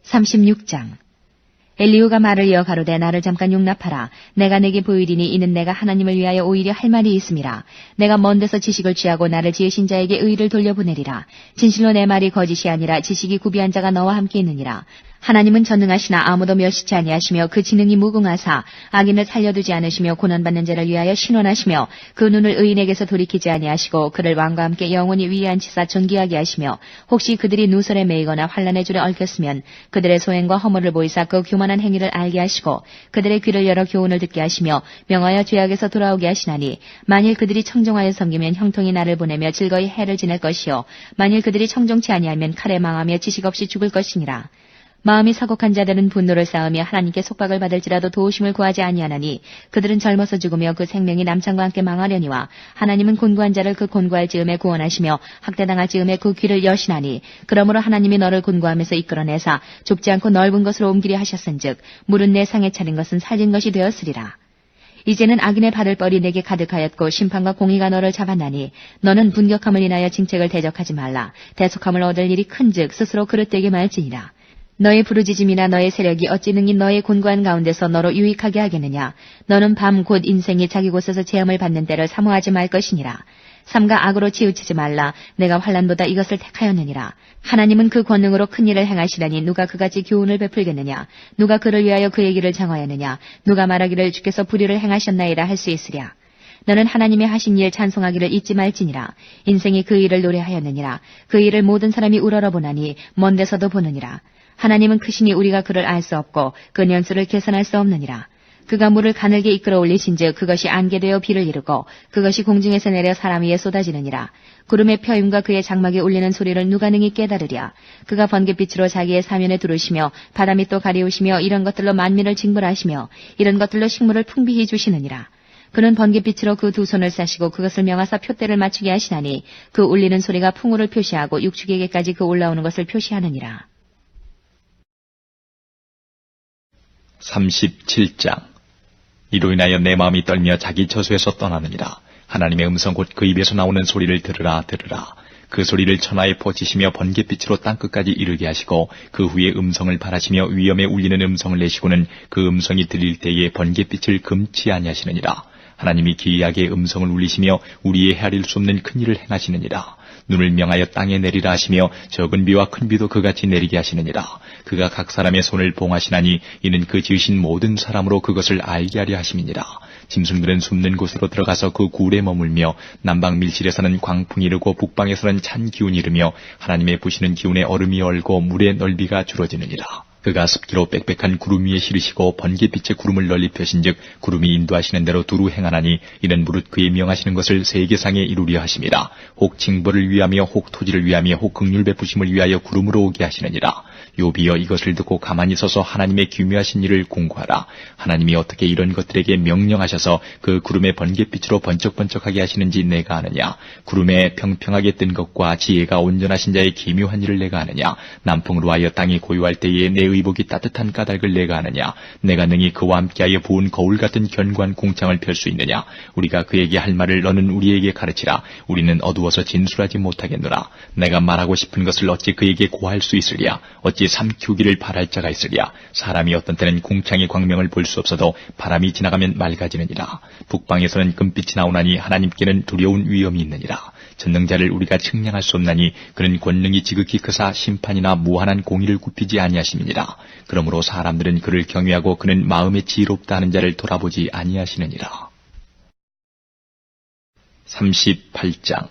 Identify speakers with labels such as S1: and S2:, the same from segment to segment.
S1: 36장. 엘리후가 말을 이어 가로되 나를 잠깐 용납하라. 내가 내게 보이리니 이는 내가 하나님을 위하여 오히려 할 말이 있음이라. 내가 먼 데서 지식을 취하고 나를 지으신 자에게 의를 돌려보내리라. 진실로 내 말이 거짓이 아니라 지식이 구비한 자가 너와 함께 있느니라. 하나님은 전능하시나 아무도 멸시치 아니하시며 그 지능이 무궁하사 악인을 살려두지 않으시며 고난받는 자를 위하여 신원하시며 그 눈을 의인에게서 돌이키지 아니하시고 그를 왕과 함께 영원히 위에 앉히사 존귀하게 하시며 혹시 그들이 누설에 매이거나 환난의 줄에 얽혔으면 그들의 소행과 허물을 보이사 그 교만한 행위를 알게 하시고 그들의 귀를 열어 교훈을 듣게 하시며 명하여 죄악에서 돌아오게 하시나니 만일 그들이 청종하여 섬기면 형통이 나를 보내며 즐거이 해를 지낼 것이요 만일 그들이 청종치 아니하면 칼에 망하며 지식 없이 죽을 것이니라. 마음이 사곡한 자들은 분노를 쌓으며 하나님께 속박을 받을지라도 도우심을 구하지 아니하나니 그들은 젊어서 죽으며 그 생명이 남창과 함께 망하려니와 하나님은 곤고한 자를 그 곤고할 즈음에 구원하시며 학대당할 즈음에 그 귀를 여시나니 그러므로 하나님이 너를 곤고하면서 이끌어내사 좁지 않고 넓은 것으로 옮기려 하셨은즉 물은 내 상에 차린 것은 살린 것이 되었으리라. 이제는 악인의 받을 뻘이 내게 가득하였고 심판과 공의가 너를 잡았나니 너는 분격함을 인하여 징책을 대적하지 말라. 대속함을 얻을 일이 큰즉 스스로 그릇되게 말지니라. 너의 부르짖음이나 너의 세력이 어찌 능히 너의 곤고한 가운데서 너로 유익하게 하겠느냐. 너는 밤 곧 인생이 자기 곳에서 재험을 받는 때를 사모하지 말 것이니라. 삼가 악으로 치우치지 말라. 내가 환난보다 이것을 택하였느니라. 하나님은 그 권능으로 큰 일을 행하시다니 누가 그같이 교훈을 베풀겠느냐. 누가 그를 위하여 그의 길을 정하였느냐. 누가 말하기를 주께서 불의를 행하셨나이다 할 수 있으랴. 너는 하나님의 하신 일 찬송하기를 잊지 말지니라. 인생이 그 일을 노래하였느니라. 그 일을 모든 사람이 우러러보나니 먼 데서도 보느니라. 하나님은 크시니 우리가 그를 알 수 없고 그 년수를 계산할 수 없느니라. 그가 물을 가늘게 이끌어 올리신즉 그것이 안개되어 비를 이루고 그것이 공중에서 내려 사람 위에 쏟아지느니라. 구름의 펴임과 그의 장막에 울리는 소리를 누가 능히 깨달으랴. 그가 번갯빛으로 자기의 사면에 두르시며 바다 밑도 가리우시며 이런 것들로 만민을 징벌하시며 이런 것들로 식물을 풍비히 주시느니라. 그는 번갯빛으로 그 두 손을 싸시고 그것을 명하사 표대를 맞추게 하시나니 그 울리는 소리가 풍우를 표시하고 육축에게까지 그 올라오는 것을 표시하느니라.
S2: 37장. 이로 인하여 내 마음이 떨며 자기 저수에서 떠나느니라. 하나님의 음성 곧 그 입에서 나오는 소리를 들으라 들으라. 그 소리를 천하에 퍼지시며 번갯빛으로 땅끝까지 이르게 하시고 그 후에 음성을 발하시며 위엄에 울리는 음성을 내시고는 그 음성이 들릴 때에 번갯빛을 금치 아니하시느니라. 하나님이 기이하게 음성을 울리시며 우리의 헤아릴 수 없는 큰 일을 행하시느니라. 눈을 명하여 땅에 내리라 하시며 적은 비와 큰 비도 그같이 내리게 하시느니라. 그가 각 사람의 손을 봉하시나니 이는 그 지으신 모든 사람으로 그것을 알게 하려 하심이니라. 짐승들은 숨는 곳으로 들어가서 그 굴에 머물며 남방 밀실에서는 광풍이 이르고 북방에서는 찬 기운이 이르며 하나님의 부시는 기운에 얼음이 얼고 물의 넓이가 줄어지느니라. 그가 습기로 빽빽한 구름 위에 실으시고 번갯빛의 구름을 널리 펴신즉 구름이 인도하시는 대로 두루 행하나니 이는 무릇 그의 명하시는 것을 세계상에 이루려 하심이라. 혹 징벌을 위하며 혹 토지를 위하며 혹 긍휼 베푸심을 위하여 구름으로 오게 하시느니라. 요비여 이것을 듣고 가만히 서서 하나님의 기묘하신 일을 공고하라. 하나님이 어떻게 이런 것들에게 명령하셔서 그 구름의 번갯빛으로 번쩍번쩍하게 하시는지 내가 아느냐. 구름에 평평하게 뜬 것과 지혜가 온전하신 자의 기묘한 일을 내가 아느냐. 남풍으로 하여 땅이 고요할 때에 내 의복이 따뜻한 까닭을 내가 아느냐. 내가 능히 그와 함께하여 부은 거울 같은 견고한 궁창을 펼 수 있느냐. 우리가 그에게 할 말을 너는 우리에게 가르치라. 우리는 어두워서 진술하지 못하겠노라. 내가 말하고 싶은 것을 어찌 그에게 고할 수 있으랴. 어찌 삼키우기를 바랄 자가 있으랴. 사람이 어떤 때는 궁창의 광명을 볼 수 없어도 바람이 지나가면 맑아지느니라. 북방에서는 금빛이 나오나니 하나님께는 두려운 위엄이 있느니라. 전능자를 우리가 측량할 수 없나니 그는 권능이 지극히 크사 심판이나 무한한 공의를 굽히지 아니하심이니라. 그러므로 사람들은 그를 경외하고 그는 마음에 지혜롭다 하는 자를 돌아보지 아니하시느니라. 38장.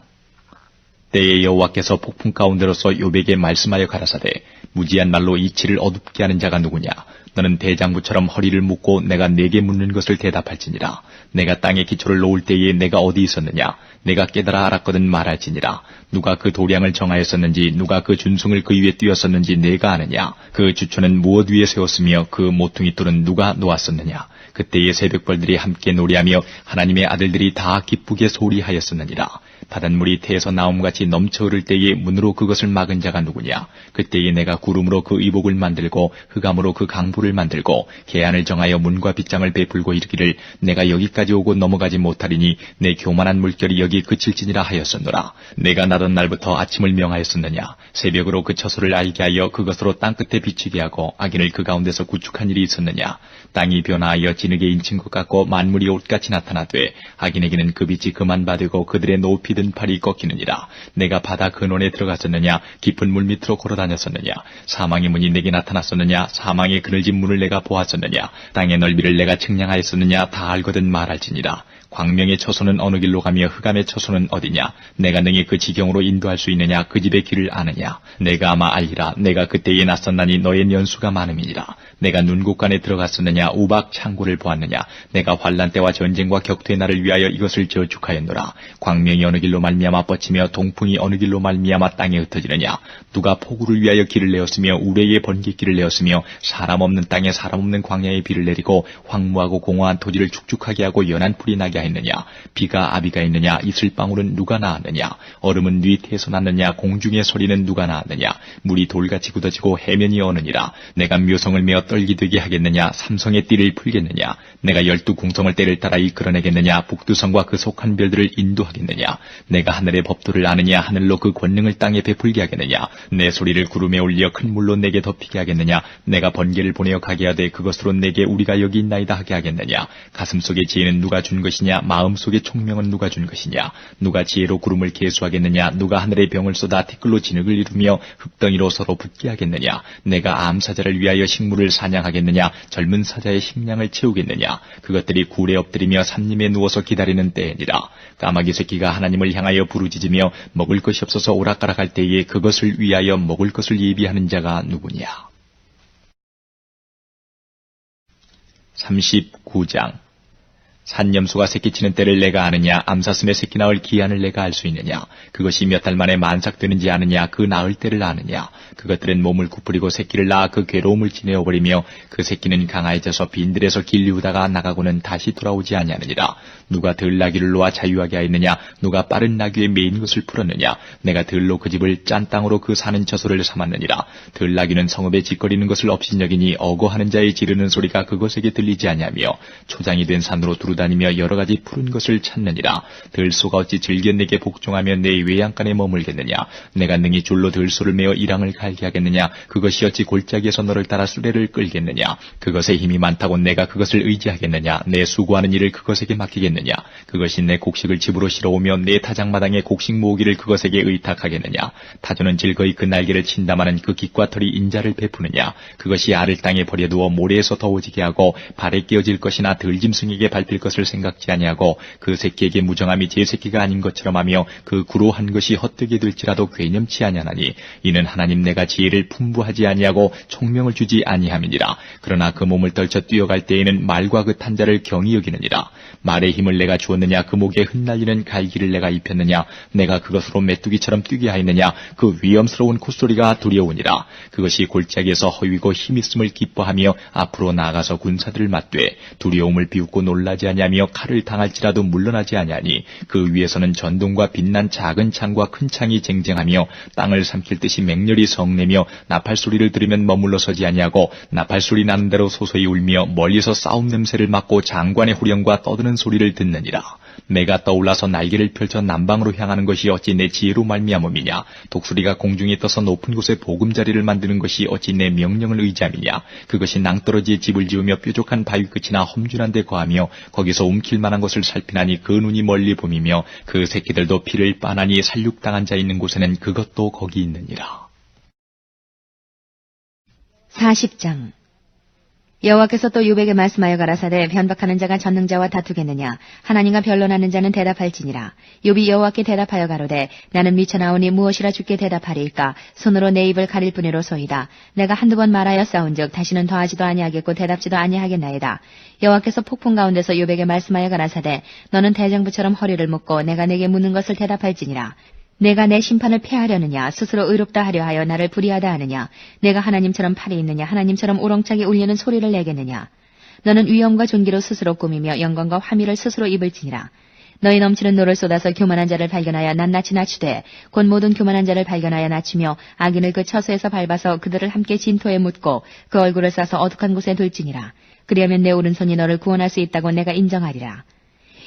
S2: 때에 여호와께서 폭풍 가운데로서 욥에게 말씀하여 가라사대 무지한 말로 이치를 어둡게 하는 자가 누구냐. 너는 대장부처럼 허리를 묶고 내가 네게 묻는 것을 대답할지니라. 내가 땅에 기초를 놓을 때에 내가 어디 있었느냐. 내가 깨달아 알았거든 말할지니라. 누가 그 도량을 정하였었는지 누가 그 준승을 그 위에 띄었었는지 내가 아느냐. 그 주초는 무엇 위에 세웠으며 그 모퉁이 돌은 누가 놓았었느냐. 그때의 새벽벌들이 함께 노래하며 하나님의 아들들이 다 기쁘게 소리하였었느니라. 바닷물이 태에서 나옴같이 넘쳐 흐를 때에 문으로 그것을 막은 자가 누구냐? 그때에 내가 구름으로 그 의복을 만들고 흑암으로 그 강불을 만들고 계안을 정하여 문과 빗장을 베풀고 이르기를 내가 여기까지 오고 넘어가지 못하리니 내 교만한 물결이 여기 그칠지니라 하였었노라. 내가 나던 날부터 아침을 명하였었느냐? 새벽으로 그 처소를 알게 하여 그것으로 땅끝에 비치게 하고 악인을 그 가운데서 구축한 일이 있었느냐? 땅이 변화하여 진흙에 인친 것 같고 만물이 옷같이 나타나되 악인에게는 그 빛이 그만 받고 그들의 높이 든 팔이 꺾이느니라. 내가 바다 근원에 들어갔었느냐? 깊은 물 밑으로 걸어다녔었느냐? 사망의 문이 내게 나타났었느냐? 사망의 그늘진 문을 내가 보았었느냐? 땅의 넓이를 내가 측량하였었느냐? 다 알거든 말할지니라. 광명의 처소는 어느 길로 가며 흑암의 처소는 어디냐? 내가 능히 그 지경으로 인도할 수 있느냐? 그 집의 길을 아느냐? 내가 아마 알리라. 내가 그때에 낯섰나니 너의 연수가 많음이니라. 내가 눈곳간에 들어갔었느냐? 우박 창고를 보았느냐? 내가 환란 때와 전쟁과 격투의 날을 위하여 이것을 저축하였노라. 광명이 어느 길로 말미암아 뻗치며 동풍이 어느 길로 말미암아 땅에 흩어지느냐? 누가 폭우를 위하여 길을 내었으며 우레의 번갯길을 내었으며 사람 없는 땅에 사람 없는 광야에 비를 내리고 황무하고 공허한 토지를 축축하게 하고 연한 풀이 나게 했느냐? 비가 아비가 있느냐? 이슬방울은 누가 낳았느냐? 얼음은 뉘태에서 났느냐? 공중의 소리는 누가 낳았느냐? 물이 돌같이 굳어지고 해면이 어느니라. 내가 묘성을 메어 떨기 되게 하겠느냐? 삼성의 띠를 풀겠느냐? 내가 12궁성을 때를 따라 이끌어내겠느냐? 북두성과 그 속한 별들을 인도하겠느냐? 내가 하늘의 법도를 아느냐? 하늘로 그 권능을 땅에 베풀게 하겠느냐? 내 소리를 구름에 올려 큰 물로 내게 덮이게 하겠느냐? 내가 번개를 보내어 가게 하되 그것으로 내게 우리가 여기 있나이다 하게 하겠느냐? 가슴속의 지혜는 누가 준 것이냐? 마음속의 총명은 누가 준 것이냐? 누가 지혜로 구름을 계수하겠느냐? 누가 하늘의 병을 쏟아 티끌로 진흙을 이루며 흙덩이로 서로 붙게 하겠느냐? 내가 암사자를 위하여 식물을 사냥하겠느냐? 젊은 사자의 식량을 채우겠느냐? 그것들이 굴에 엎드리며 삼림에 누워서 기다리는 때이니라. 까마귀 새끼가 하나님을 향하여 부르짖으며 먹을 것이 없어서 오락가락할 때에 그것을 위하여 먹을 것을 예비하는 자가 누구냐? 39장 산염소가 새끼치는 때를 내가 아느냐? 암사슴의 새끼 낳을 기한을 내가 알 수 있느냐? 그것이 몇 달 만에 만삭되는지 아느냐? 그 낳을 때를 아느냐? 그것들은 몸을 구부리고 새끼를 낳아 그 괴로움을 지내어버리며 그 새끼는 강하여져서 빈들에서 길리우다가 나가고는 다시 돌아오지 아니하느니라. 누가 들나귀를 놓아 자유하게 하였느냐? 누가 빠른 나귀에 매인 것을 풀었느냐? 내가 들로 그 집을 짠 땅으로 그 사는 처소를 삼았느니라. 들나귀는 성읍에 짓거리는 것을 업신여기니 어거하는 자의 지르는 소리가 그것에게 들리지 아니하며 초장이 된 산으로 두루다니며 여러 가지 푸른 것을 찾느니라. 들소가 어찌 즐겨 내게 복종하며 내 외양간에 머물겠느냐? 내가 능히 줄로 들소를 메어 이랑을 갈게 하겠느냐? 그것이 어찌 골짜기에서 너를 따라 수레를 끌겠느냐? 그것에 힘이 많다고 내가 그것을 의지하겠느냐? 내 수고하는 일을 그것에게 맡기겠느냐? 그것이 내 곡식을 집으로 실어오며 내 타작마당의 곡식 모으기를 그것에게 의탁하겠느냐? 타조는 즐거이 그 날개를 친담하는 그 깃과 털이 인자를 베푸느냐? 그것이 알을 땅에 버려두어 모래에서 더워지게 하고 발에 끼어질 것이나 들짐승에게 밟힐 것을 생각지 아니하고 그 새끼에게 무정함이 제 새끼가 아닌 것처럼 하며 그 구로한 것이 헛되게 될지라도 괴념치 아니하나니 이는 하나님 내가 지혜를 풍부하지 아니하고 총명을 주지 아니함이니라. 그러나 그 몸을 떨쳐 뛰어갈 때에는 말과 그 탄자를 경히 여기느니라. 말의 힘을 내가 주었느냐? 그 목에 흩날리는 갈기를 내가 입혔느냐? 내가 그것으로 메뚜기처럼 뛰게 하였느냐? 그 위험스러운 콧소리가 두려우니라. 그것이 골짜기에서 허위고 힘있음을 기뻐하며 앞으로 나아가서 군사들을 맞되 두려움을 비웃고 놀라지 아니하며 칼을 당할지라도 물러나지 아니하니 그 위에서는 전동과 빛난 작은 창과 큰 창이 쟁쟁하며 땅을 삼킬 듯이 맹렬히 성내며 나팔소리를 들으면 머물러 서지 아니하고 나팔소리 나는 대로 소소히 울며 멀리서 싸움 냄새를 맡고 장관의 후령과 떠드는 소리를 듣느니라. 내가 떠올라서 날개를 펼쳐 남방으로 향하는 것이 어찌 내 지혜로 말미암음이냐? 독수리가 공중에 떠서 높은 곳에 보금자리를 만드는 것이 어찌 내 명령을 의지함이냐? 그것이 낭떠러지에 집을 지으며 뾰족한 바위 끝이나 험준한 데 거하며 거기서 움킬 만한 것을 살피나니 그 눈이 멀리 봄이며 그 새끼들도 피를 빠나니 살육당한 자 있는 곳에는 그것도 거기 있느니라.
S1: 40장 여호와께서 또 요백에 말씀하여 가라사대 변박하는 자가 전능자와 다투겠느냐? 하나님과 변론하는 자는 대답할지니라. 욥이 여호와께 대답하여 가로되 나는 미쳐나오니 무엇이라 주께 대답하리이까? 손으로 내 입을 가릴 뿐이로소이다. 내가 한두 번 말하여 싸운즉 다시는 더하지도 아니하겠고 대답지도 아니하겠나이다. 여호와께서 폭풍 가운데서 욥에게 말씀하여 가라사대 너는 대장부처럼 허리를 묶고 내가 내게 묻는 것을 대답할지니라. 내가 내 심판을 패하려느냐? 스스로 의롭다 하려 하여 나를 불의하다 하느냐? 내가 하나님처럼 팔이 있느냐? 하나님처럼 우렁차게 울리는 소리를 내겠느냐? 너는 위엄과 존귀로 스스로 꾸미며 영광과 화미를 스스로 입을지니라. 너희 넘치는 노를 쏟아서 교만한 자를 발견하여 낱낱이 낮추되 곧 모든 교만한 자를 발견하여 낮추며 악인을 그 처소에서 밟아서 그들을 함께 진토에 묻고 그 얼굴을 싸서 어둑한 곳에 둘지니라. 그리하면 내 오른손이 너를 구원할 수 있다고 내가 인정하리라.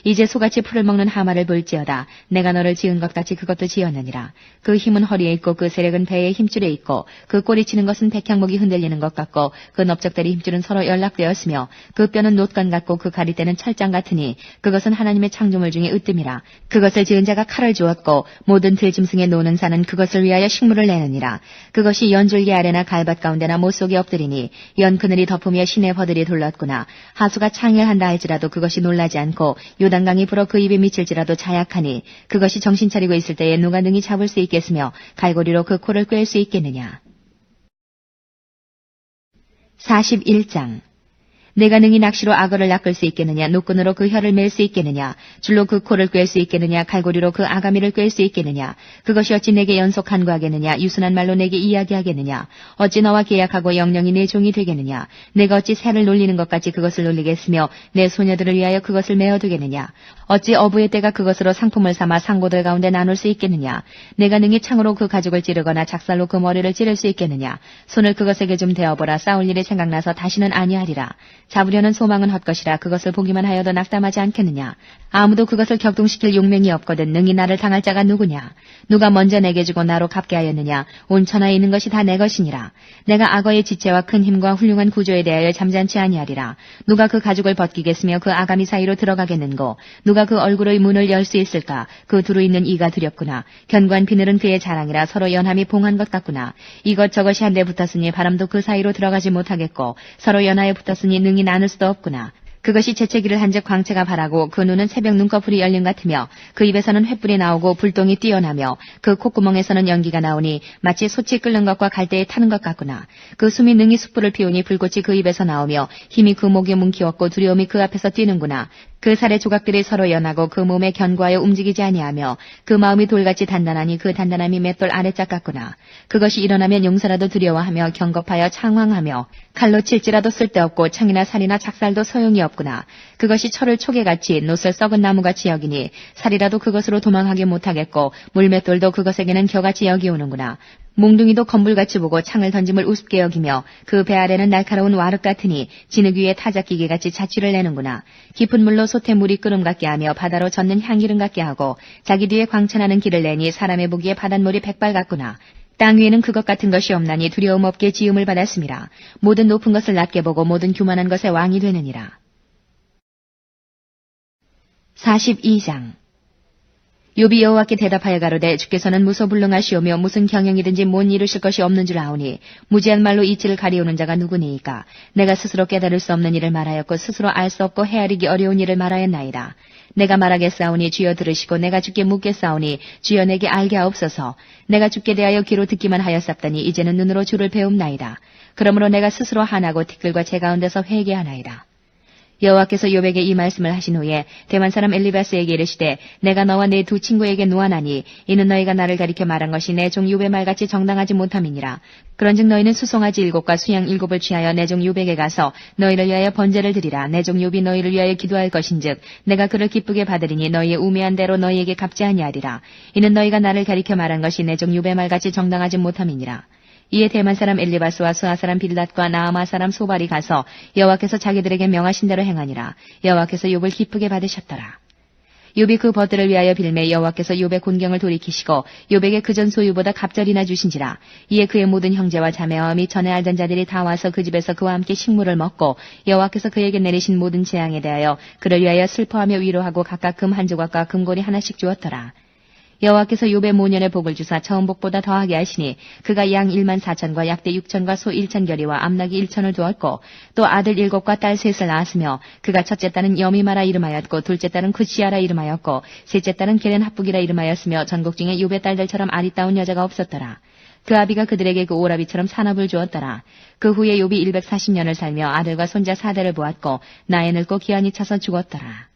S1: 이제 소같이 풀을 먹는 하마를 볼지어다. 내가 너를 지은 것 같이 그것도 지었느니라. 그 힘은 허리에 있고 그 세력은 배의 힘줄에 있고 그 꼬리치는 것은 백향목이 흔들리는 것 같고 그 넓적다리 힘줄은 서로 연락되었으며 그 뼈는 놋관 같고 그 가리대는 철장 같으니 그것은 하나님의 창조물 중에 으뜸이라. 그것을 지은 자가 칼을 주었고 모든 들짐승의 노는 사는 그것을 위하여 식물을 내느니라. 그것이 연줄기 아래나 갈밭 가운데나 못 속에 엎드리니 연 그늘이 덮으며 시내 버들이 둘렀구나. 하수가 창렬한다 할지라도 그것이 놀라지 않고 요단강이 불어 그 입에 미칠지라도 자약하니 그것이 정신 차리고 있을 때에 누가 능히 잡을 수 있겠으며 갈고리로 그 코를 꿰을 수 있겠느냐. 41장. 내가 능히 낚시로 악어를 낚을 수 있겠느냐, 노끈으로 그 혀를 맬 수 있겠느냐, 줄로 그 코를 꿰을 수 있겠느냐, 갈고리로 그 아가미를 꿰을 수 있겠느냐. 그것이 어찌 내게 연속 간구하겠느냐, 유순한 말로 내게 이야기하겠느냐. 어찌 너와 계약하고 영영이 내 종이 되겠느냐. 내가 어찌 새를 놀리는 것 같이 그것을 놀리겠으며 내 소녀들을 위하여 그것을 메어두겠느냐. 어찌 어부의 때가 그것으로 상품을 삼아 상고들 가운데 나눌 수 있겠느냐. 내가 능히 창으로 그 가죽을 찌르거나 작살로 그 머리를 찌를 수 있겠느냐. 손을 그것에게 좀 대어보라. 싸울 일이 생각나서 다시는 아니하리라. 잡으려는 소망은 헛것이라. 그것을 보기만 하여도 낙담하지 않겠느냐. 아무도 그것을 격동시킬 용맹이 없거든 능히 나를 당할 자가 누구냐. 누가 먼저 내게 주고 나로 갚게 하였느냐. 온 천하에 있는 것이 다 내 것이니라. 내가 악어의 지체와 큰 힘과 훌륭한 구조에 대하여 잠잠치 아니하리라. 누가 그 가죽을 벗기겠으며 그 아가미 사이로 들어가겠는고. 누가 그 얼굴의 문을 열 수 있을까. 그 두루 있는 이가 두렵구나. 견고한 비늘은 그의 자랑이라. 서로 연함이 봉한 것 같구나. 이것저것이 한데 붙었으니 바람도 그 사이로 들어가지 못하겠고 서로 연하에 붙었으니 능히 나눌 수도 없구나. 그것이 재채기를 한즉 광채가 바라고 그 눈은 새벽 눈꺼풀이 열린 같으며 그 입에서는 횃불이 나오고 불똥이 뛰어나며 그 콧구멍에서는 연기가 나오니 마치 솥이 끓는 것과 갈대에 타는 것 같구나. 그 숨이 능히 숯불을 피우니 불꽃이 그 입에서 나오며 힘이 그 목에 뭉키었고 두려움이 그 앞에서 뛰는구나. 그 살의 조각들이 서로 연하고 그 몸에 견고하여 움직이지 아니하며 그 마음이 돌같이 단단하니 그 단단함이 맷돌 아래짝 같구나. 그것이 일어나면 용사라도 두려워하며 경겁하여 창황하며 칼로 칠지라도 쓸데없고 창이나 살이나 작살도 소용이 없구나. 그것이 철을 초계같이 놋을 썩은 나무같이 여기니 살이라도 그것으로 도망하게 못하겠고 물맷돌도 그것에게는 겨같이 여기오는구나. 몽둥이도 건불같이 보고 창을 던짐을 우습게 여기며 그 배 아래는 날카로운 와륵 같으니 진흙 위에 타작기계같이 자취를 내는구나. 깊은 물로 솥에 물이 끓음 같게 하며 바다로 젓는 향기름 같게 하고 자기 뒤에 광천하는 길을 내니 사람의 보기에 바닷물이 백발 같구나. 땅 위에는 그것 같은 것이 없나니 두려움 없게 지음을 받았음이라. 모든 높은 것을 낮게 보고 모든 교만한 것의 왕이 되느니라. 42장. 욥이 여호와께 대답하여 가로되 주께서는 무소불능하시오며 무슨 경영이든지 못 이루실 것이 없는 줄 아오니 무지한 말로 이치를 가리우는 자가 누구니이까. 내가 스스로 깨달을 수 없는 일을 말하였고 스스로 알 수 없고 헤아리기 어려운 일을 말하였나이다. 내가 말하겠사오니 주여 들으시고 내가 주께 묻겠사오니 주여 내게 알게 하옵소서. 내가 주께 대하여 귀로 듣기만 하였사더니 이제는 눈으로 주를 배움나이다. 그러므로 내가 스스로 한하고 티끌과 제 가운데서 회개하나이다. 여호와께서 욥에게 이 말씀을 하신 후에 대만 사람 엘리바스에게 이르시되 내가 너와 내 두 친구에게 노하나니 이는 너희가 나를 가리켜 말한 것이 내 종 욥의 말같이 정당하지 못함이니라. 그런즉 너희는 수송아지 7과 수양 7을 취하여 내 종 욥에게 가서 너희를 위하여 번제를 드리라. 내 종 욥이 너희를 위하여 기도할 것인즉 내가 그를 기쁘게 받으리니 너희의 우매한 대로 너희에게 갚지 아니하리라. 이는 너희가 나를 가리켜 말한 것이 내 종 욥의 말같이 정당하지 못함이니라. 이에 대만 사람 엘리바스와 수아 사람 빌닷과 나아마 사람 소발이 가서 여호와께서 자기들에게 명하신 대로 행하니라. 여호와께서 욥을 기쁘게 받으셨더라. 욥이 그 벗들을 위하여 빌매 여호와께서 욥의 곤경을 돌이키시고 욥에게 그전 소유보다 갑절이나 주신지라. 이에 그의 모든 형제와 자매와 및 전에 알던 자들이 다 와서 그 집에서 그와 함께 식물을 먹고 여호와께서 그에게 내리신 모든 재앙에 대하여 그를 위하여 슬퍼하며 위로하고 각각 금 한 조각과 금고리 하나씩 주었더라. 여호와께서 욥의 모년의 복을 주사 처음 복보다 더하게 하시니 그가 양 14,000과 약대 6,000과 소 1,000결이와 암낙이 1,000을 두었고 또 아들 7과 딸 3을 낳았으며 그가 첫째 딸은 여미마라 이름하였고 둘째 딸은 구시아라 이름하였고 셋째 딸은 게렌 합북이라 이름하였으며 전국 중에 욥의 딸들처럼 아리따운 여자가 없었더라. 그 아비가 그들에게 그 오라비처럼 산업을 주었더라. 그 후에 욥이 140년을 살며 아들과 손자 4대를 보았고 나이 늙고 기한이 차서 죽었더라.